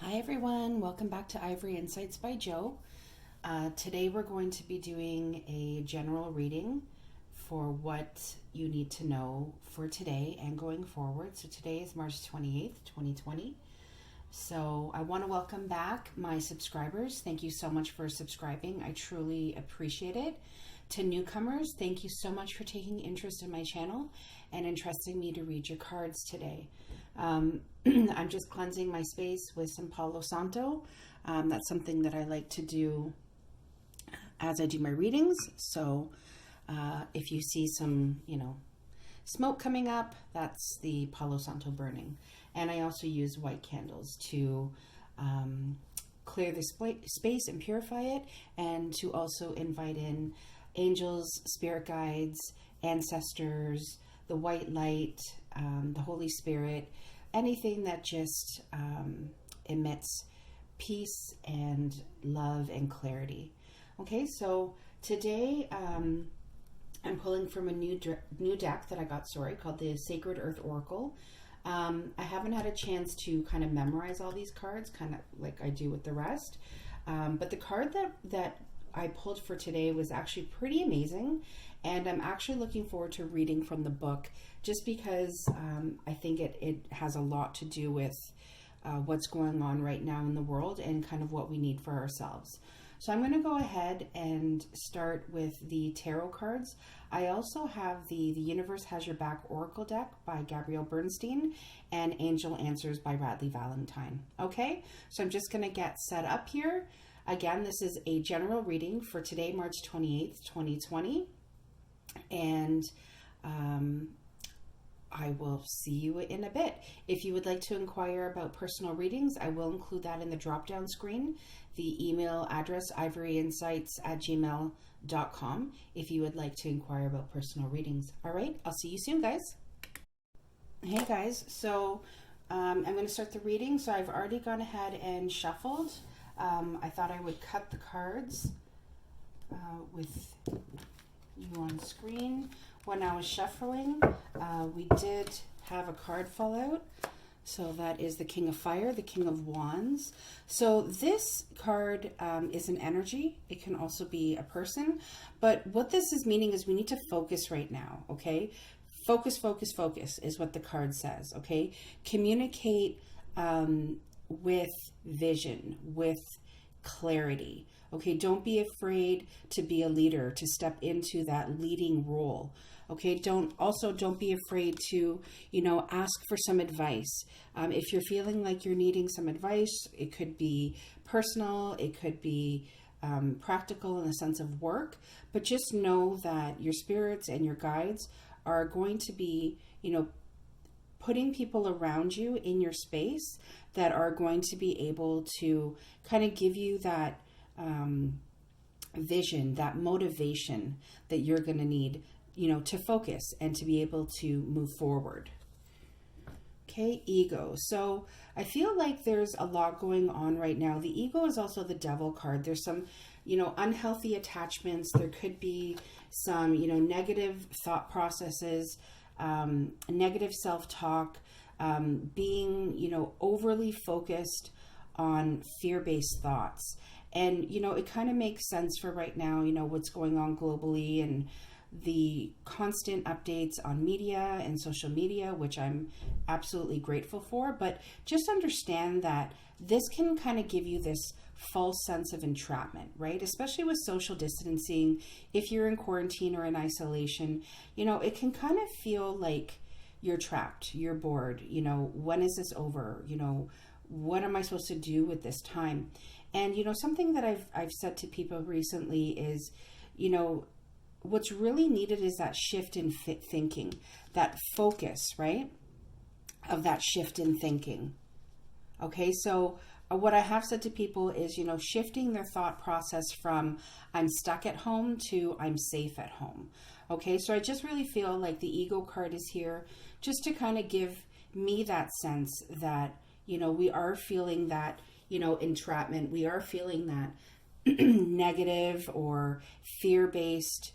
Hi everyone, welcome back to Ivory Insights by Joe. Today we're going to be doing a general reading for what you need to know for today and going forward. So today is March 28th, 2020. So I want to welcome back my subscribers. Thank you so much for subscribing. I truly appreciate it. To newcomers, thank you so much for taking interest in my channel and entrusting me to read your cards today. I'm just cleansing my space with some Palo Santo. That's something that I like to do as I do my readings. So if you see some, smoke coming up, that's the Palo Santo burning. And I also use white candles to clear the space and purify it, and to also invite in angels, spirit guides, ancestors, the white light, the Holy Spirit, anything that just emits peace and love and clarity. Okay, so today I'm pulling from a new deck that I got, called the Sacred Earth Oracle. I haven't had a chance to kind of memorize all these cards, kind of like I do with the rest. But the card that I pulled for today was actually pretty amazing, and I'm actually looking forward to reading from the book, just because I think it has a lot to do with what's going on right now in the world and kind of what we need for ourselves. So I'm going to go ahead and start with the tarot cards. I also have the Universe Has Your Back Oracle deck by Gabrielle Bernstein and Angel Answers by Radley Valentine. Okay, so I'm just going to get set up here. Again, this is a general reading for today, March 28th, 2020. And I will see you in a bit. If you would like to inquire about personal readings, I will include that in the drop-down screen. The email address, ivoryinsights@gmail.com, if you would like to inquire about personal readings. All right, I'll see you soon, guys. Hey, guys. So I'm going to start the reading. So I've already gone ahead and shuffled. I thought I would cut the cards with you on screen. When I was shuffling, we did have a card fall out. So that is the King of Fire, the King of Wands. So this card is an energy. It can also be a person. But what this is meaning is we need to focus right now, okay? Focus, focus, focus is what the card says, okay? Communicate with vision, with clarity. Okay, don't be afraid to be a leader, to step into that leading role. Okay, don't be afraid to, ask for some advice. If you're feeling like you're needing some advice, it could be personal, it could be practical in the sense of work, but just know that your spirits and your guides are going to be, putting people around you in your space that are going to be able to kind of give you that vision, that motivation that you're going to need, to focus and to be able to move forward. Okay, ego. So I feel like there's a lot going on right now. The ego is also the devil card. There's some, unhealthy attachments. There could be some, negative thought processes, negative self-talk, being, overly focused on fear-based thoughts. And, it kind of makes sense for right now, what's going on globally and the constant updates on media and social media, which I'm absolutely grateful for. But just understand that this can kind of give you this false sense of entrapment, right? Especially with social distancing. If you're in quarantine or in isolation, it can kind of feel like you're trapped, you're bored, when is this over? What am I supposed to do with this time? And, something that I've said to people recently is, what's really needed is that shift in thinking, that focus, right? Of that shift in thinking. Okay, so what I have said to people is, shifting their thought process from I'm stuck at home to I'm safe at home. Okay, so I just really feel like the ego card is here just to kind of give me that sense that, we are feeling that, entrapment. We are feeling that negative or fear-based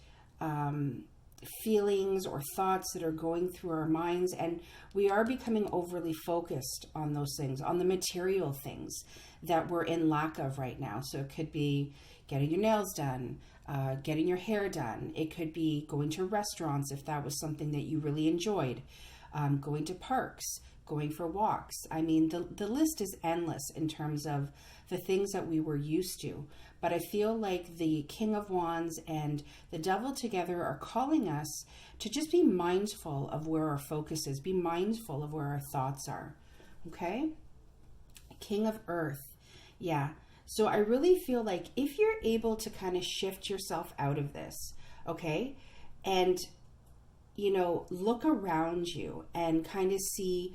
feelings or thoughts that are going through our minds, and we are becoming overly focused on those things, on the material things that we're in lack of right now. So it could be getting your nails done, getting your hair done. It could be going to restaurants if that was something that you really enjoyed, going to parks, going for walks. I mean, the list is endless in terms of the things that we were used to. But I feel like the King of Wands and the Devil together are calling us to just be mindful of where our focus is, be mindful of where our thoughts are. Okay? King of Earth. Yeah. So I really feel like if you're able to kind of shift yourself out of this, okay, and, look around you and kind of see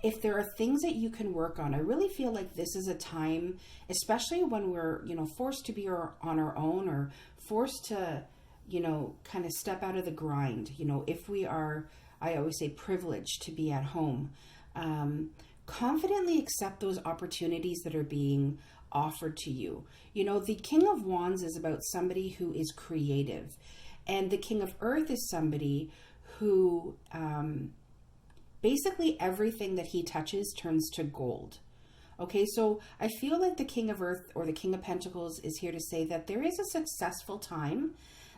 if there are things that you can work on. I really feel like this is a time, especially when we're, forced to be on our own, or forced to, kind of step out of the grind. If we are, I always say, privileged to be at home, confidently accept those opportunities that are being offered to you. The King of Wands is about somebody who is creative, and the King of Earth is somebody who, basically everything that he touches turns to gold. Okay, so I feel like the King of Earth or the King of Pentacles is here to say that there is a successful time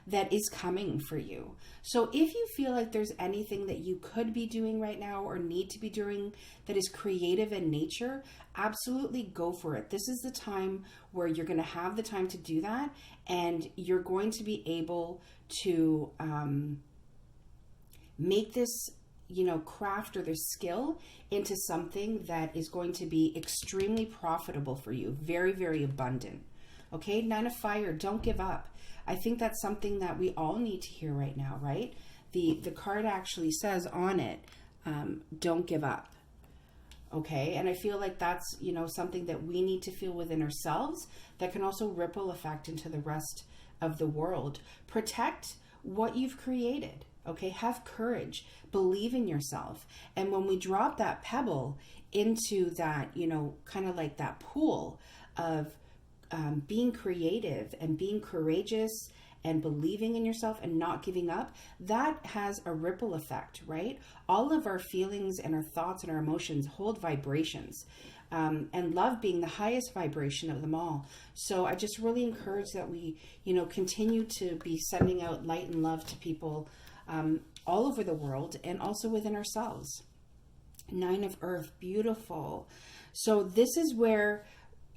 that is coming for you. So if you feel like there's anything that you could be doing right now or need to be doing that is creative in nature, absolutely go for it. This is the time where you're going to have the time to do that, and you're going to be able to make this craft or their skill into something that is going to be extremely profitable for you. Very, very abundant. Okay, 9 of Fire, don't give up. I think that's something that we all need to hear right now, right? The card actually says on it, don't give up. Okay, and I feel like that's, something that we need to feel within ourselves that can also ripple effect into the rest of the world. Protect what you've created. Okay, have courage, believe in yourself. And when we drop that pebble into that, kind of like that pool of being creative and being courageous and believing in yourself and not giving up, that has a ripple effect, right? All of our feelings and our thoughts and our emotions hold vibrations. And love being the highest vibration of them all. So I just really encourage that we, continue to be sending out light and love to people all over the world and also within ourselves. 9 of Earth, beautiful. So this is where,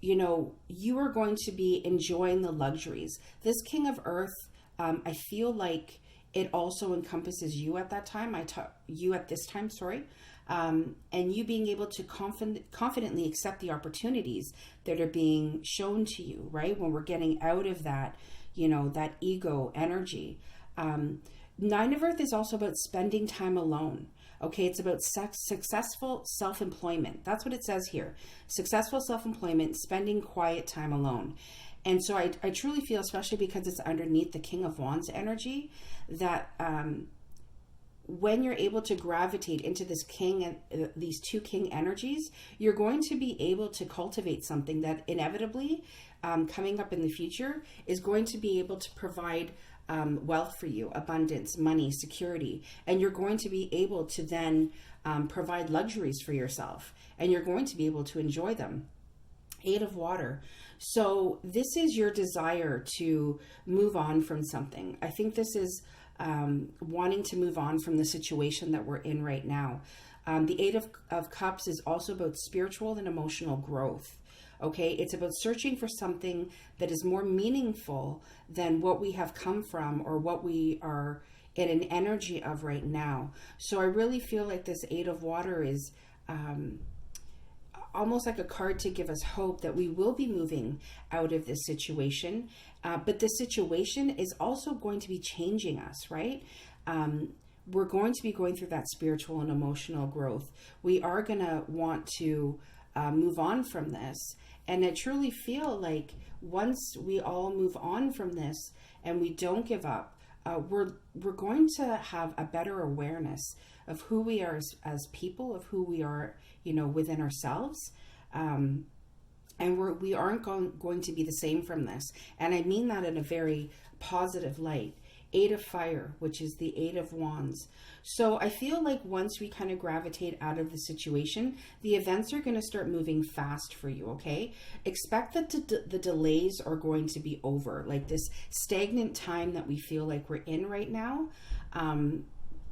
you are going to be enjoying the luxuries. This King of Earth, I feel like it also encompasses you at that time. You at this time, sorry. And you being able to confidently accept the opportunities that are being shown to you, right? When we're getting out of that, that ego energy. 9 of Earth is also about spending time alone. Okay, it's about successful self-employment. That's what it says here. Successful self-employment, spending quiet time alone. And so I truly feel, especially because it's underneath the King of Wands energy, that when you're able to gravitate into this king and these two king energies, you're going to be able to cultivate something that inevitably, coming up in the future, is going to be able to provide wealth for you, abundance, money, security, and you're going to be able to then provide luxuries for yourself, and you're going to be able to enjoy them. 8 of Water. So this is your desire to move on from something. I think this is wanting to move on from the situation that we're in right now. The 8 of Cups is also about spiritual and emotional growth. Okay, it's about searching for something that is more meaningful than what we have come from or what we are in an energy of right now. So I really feel like this 8 of Water is almost like a card to give us hope that we will be moving out of this situation. But this situation is also going to be changing us, right? We're going to be going through that spiritual and emotional growth. We are going to want to move on from this. And I truly feel like once we all move on from this and we don't give up, we're going to have a better awareness of who we are as people, of who we are, within ourselves. And we aren't going to be the same from this. And I mean that in a very positive light. Eight of Fire, which is the Eight of Wands. So I feel like once we kind of gravitate out of the situation, the events are going to start moving fast for you, okay? Expect that the delays are going to be over. Like this stagnant time that we feel like we're in right now,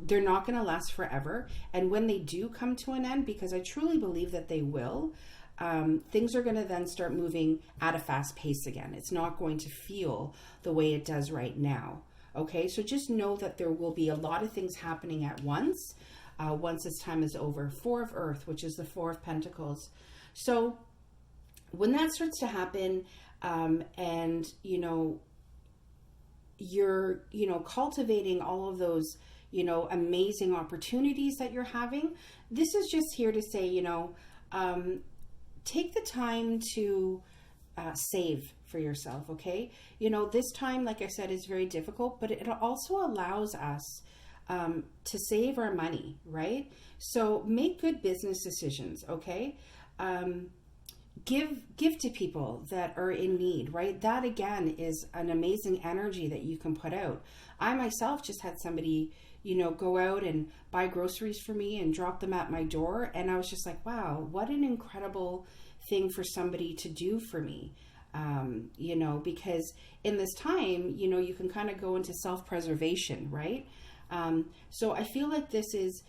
they're not going to last forever. And when they do come to an end, because I truly believe that they will, things are going to then start moving at a fast pace again. It's not going to feel the way it does right now. Okay, so just know that there will be a lot of things happening at once this time is over. Four of Earth, which is the Four of Pentacles. So when that starts to happen, and you're cultivating all of those amazing opportunities that you're having, this is just here to say, take the time to save for yourself, okay? This time, like I said, is very difficult, but it also allows us to save our money, right? So make good business decisions, okay? Give to people that are in need, right? That again is an amazing energy that you can put out. I myself just had somebody, go out and buy groceries for me and drop them at my door. And I was just like, wow, what an incredible thing for somebody to do for me. Because in this time, you can kind of go into self-preservation, right? So I feel like this is,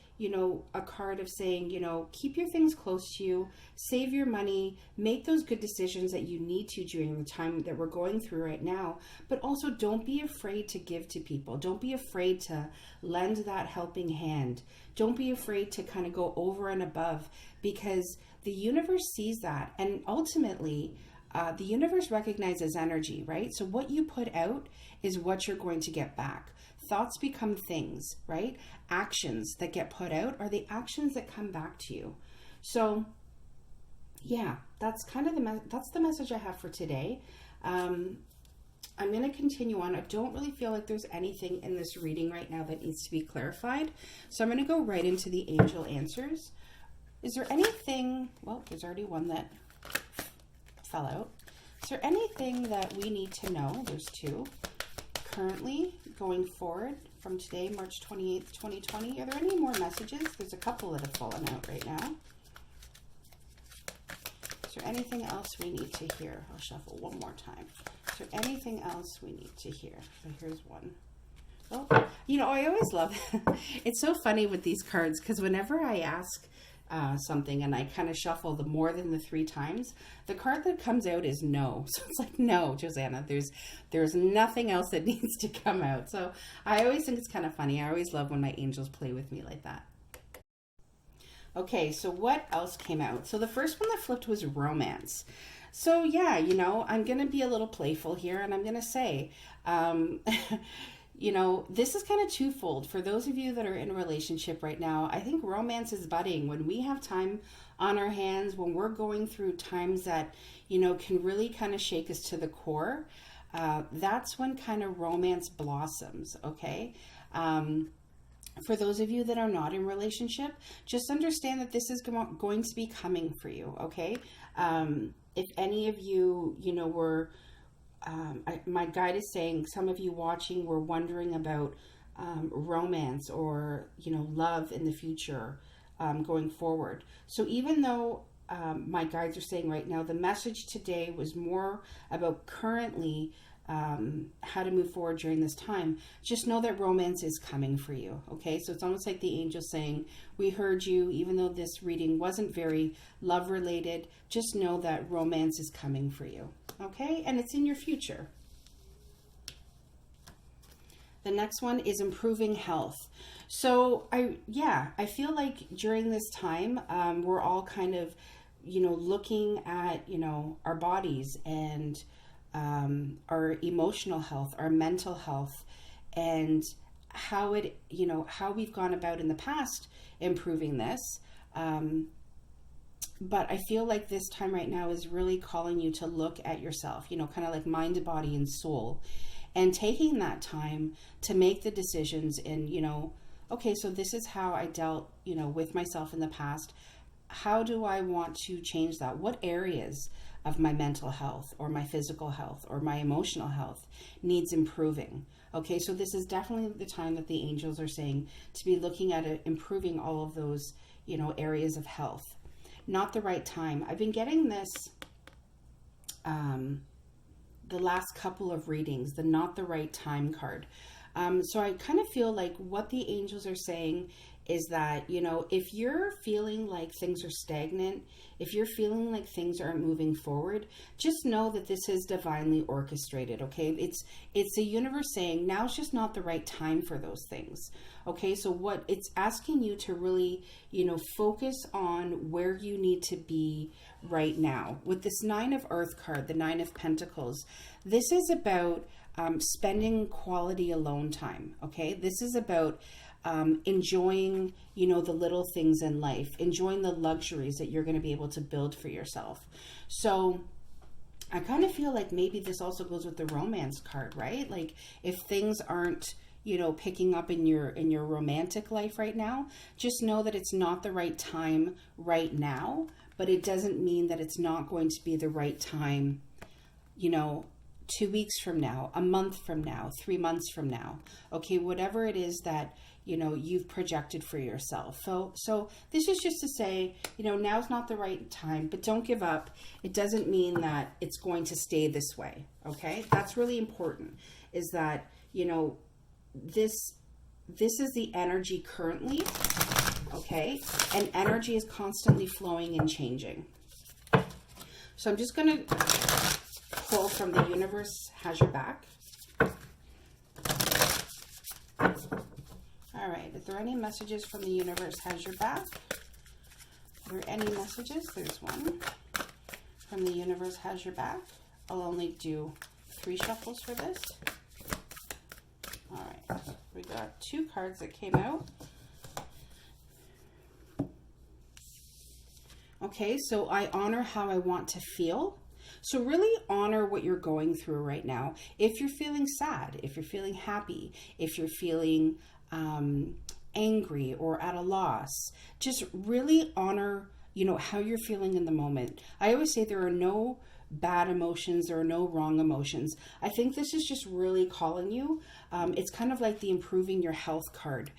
a card of saying, keep your things close to you, save your money, make those good decisions that you need to during the time that we're going through right now. But also don't be afraid to give to people. Don't be afraid to lend that helping hand. Don't be afraid to kind of go over and above, because the universe sees that. And ultimately, the universe recognizes energy, right? So what you put out is what you're going to get back. Thoughts become things, right? Actions that get put out are the actions that come back to you. So yeah, that's kind of that's the message I have for today. I'm going to continue on. I don't really feel like there's anything in this reading right now that needs to be clarified. So I'm going to go right into the angel answers. Is there anything, well, there's already one that fell out. Is there anything that we need to know? There's two. Currently, going forward from today, March 28th, 2020, are there any more messages? There's a couple that have fallen out right now. Is there anything else we need to hear? I'll shuffle one more time. Is there anything else we need to hear? So here's one. Oh, I always love it's so funny with these cards, because whenever I ask something and I kind of shuffle the more than the 3 times, the card that comes out is no. So it's like, no, Josanna, there's nothing else that needs to come out. So I always think it's kind of funny. I always love when my angels play with me like that. Okay, so what else came out? So the first one that flipped was romance. So yeah, I'm going to be a little playful here, and I'm going to say, this is kind of twofold. For those of you that are in a relationship right now, I think romance is budding. When we have time on our hands, when we're going through times that, can really kind of shake us to the core, that's when kind of romance blossoms, okay? For those of you that are not in relationship, just understand that this is going to be coming for you, okay? If any of you, were... my guide is saying some of you watching were wondering about romance or love in the future going forward. So even though my guides are saying right now the message today was more about currently how to move forward during this time, just know that romance is coming for you. Okay, so it's almost like the angel saying, we heard you. Even though this reading wasn't very love related, just know that romance is coming for you. Okay, and it's in your future. The next one is improving health. So I feel like during this time, we're all kind of, looking at, our bodies and our emotional health, our mental health, and how how we've gone about in the past improving this. But I feel like this time right now is really calling you to look at yourself, kind of like mind, body, and soul, and taking that time to make the decisions in, okay, so this is how I dealt, with myself in the past. How do I want to change that? What areas of my mental health or my physical health or my emotional health needs improving? Okay, so this is definitely the time that the angels are saying to be looking at it, improving all of those, areas of health. Not the right time. I've been getting this the last couple of readings, the not the right time card. So I kind of feel like what the angels are saying is that, if you're feeling like things are stagnant, if you're feeling like things aren't moving forward, just know that this is divinely orchestrated, okay? It's the universe saying now's just not the right time for those things, okay? So what it's asking you to really, focus on where you need to be right now. With this Nine of Earth card, the Nine of Pentacles, this is about spending quality alone time, okay? This is about enjoying, the little things in life, enjoying the luxuries that you're going to be able to build for yourself. So I kind of feel like maybe this also goes with the romance card, right? Like if things aren't, picking up in your romantic life right now, just know that it's not the right time right now, but it doesn't mean that it's not going to be the right time, 2 weeks from now, a month from now, 3 months from now. Okay, whatever it is that, you've projected for yourself. So this is just to say, now's not the right time, but don't give up. It doesn't mean that it's going to stay this way. Okay, that's really important, is that, this is the energy currently. Okay, and energy is constantly flowing and changing. So I'm just going to pull from the universe has your back. All right, is there any messages from the universe has your back? Are there any messages? There's one. From the universe has your back. I'll only do 3 shuffles for this. All right, we got 2 cards that came out. Okay, so I honor how I want to feel. So really honor what you're going through right now. If you're feeling sad, if you're feeling happy, if you're feeling angry or at a loss, just really honor, how you're feeling in the moment. I always say there are no bad emotions, there are no wrong emotions. I think this is just really calling you. It's kind of like the improving your health card.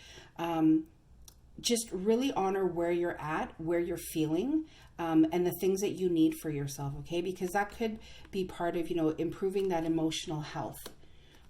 Just really honor where you're at, where you're feeling, and the things that you need for yourself, okay? Because that could be part of, improving that emotional health.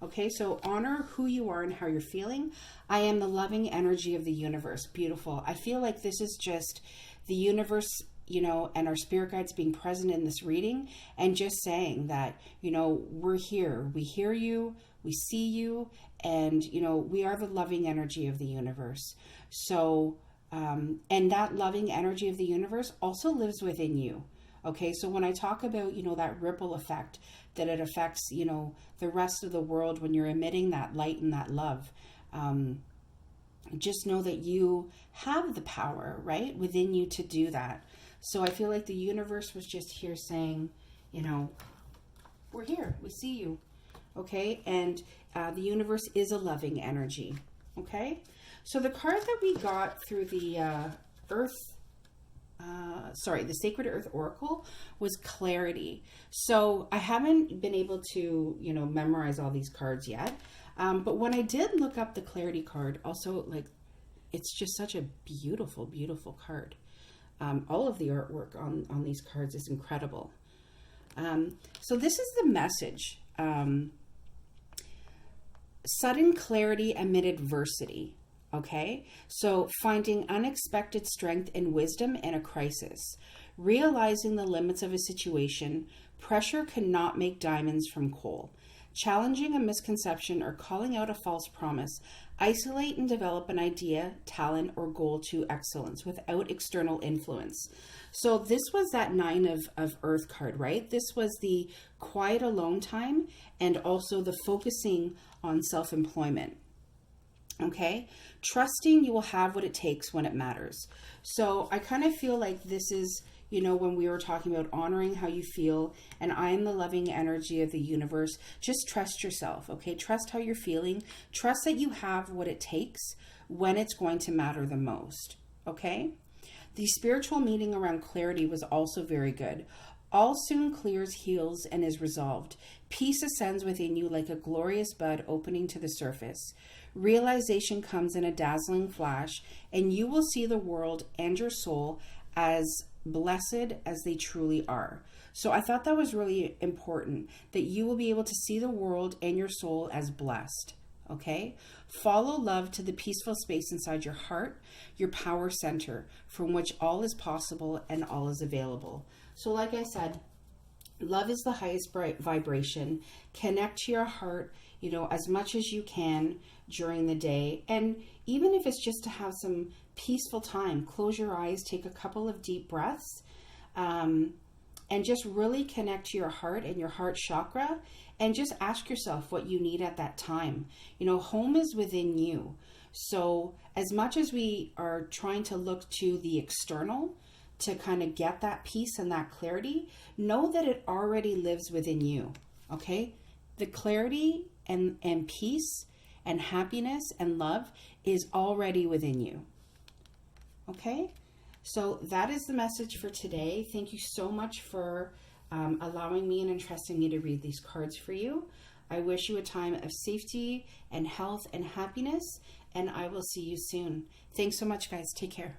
Okay, so honor who you are and how you're feeling. I am the loving energy of the universe. Beautiful. I feel like this is just the universe, and our spirit guides being present in this reading and just saying that, we're here. We hear you, we see you, and, we are the loving energy of the universe. So, and that loving energy of the universe also lives within you. Okay, so when I talk about, that ripple effect, that it affects, the rest of the world when you're emitting that light and that love, just know that you have the power, right, within you to do that. So I feel like the universe was just here saying, we're here, we see you, okay? And the universe is a loving energy, okay? So the card that we got through the the Sacred Earth Oracle was Clarity. So I haven't been able to, memorize all these cards yet. But when I did look up the Clarity card, also, like, it's just such a beautiful, beautiful card. All of the artwork on these cards is incredible. So this is the message. Sudden clarity amid adversity. Okay, so finding unexpected strength and wisdom in a crisis, realizing the limits of a situation, pressure cannot make diamonds from coal, challenging a misconception or calling out a false promise, isolate and develop an idea, talent, or goal to excellence without external influence. So this was that Nine of Earth card, right? This was the quiet alone time and also the focusing on self-employment. Okay, trusting you will have what it takes when it matters. So I kind of feel like this is, when we were talking about honoring how you feel, and I am the loving energy of the universe, just trust yourself, okay? Trust how you're feeling. Trust that you have what it takes when it's going to matter the most, okay? The spiritual meaning around clarity was also very good. All soon clears, heals, and is resolved. Peace ascends within you like a glorious bud opening to the surface. Realization comes in a dazzling flash, and you will see the world and your soul as blessed as they truly are. So I thought that was really important, that you will be able to see the world and your soul as blessed. Okay? Follow love to the peaceful space inside your heart, your power center, from which all is possible and all is available. So like I said, love is the highest vibration. Connect to your heart, as much as you can during the day. And even if it's just to have some peaceful time, close your eyes, take a couple of deep breaths, and just really connect to your heart and your heart chakra, and just ask yourself what you need at that time. Home is within you. So as much as we are trying to look to the external to kind of get that peace and that clarity, know that it already lives within you. Okay? The clarity and peace and happiness and love is already within you. Okay? So that is the message for today. Thank you so much for allowing me and entrusting me to read these cards for you. I wish you a time of safety and health and happiness, and I will see you soon. Thanks so much, guys. Take care.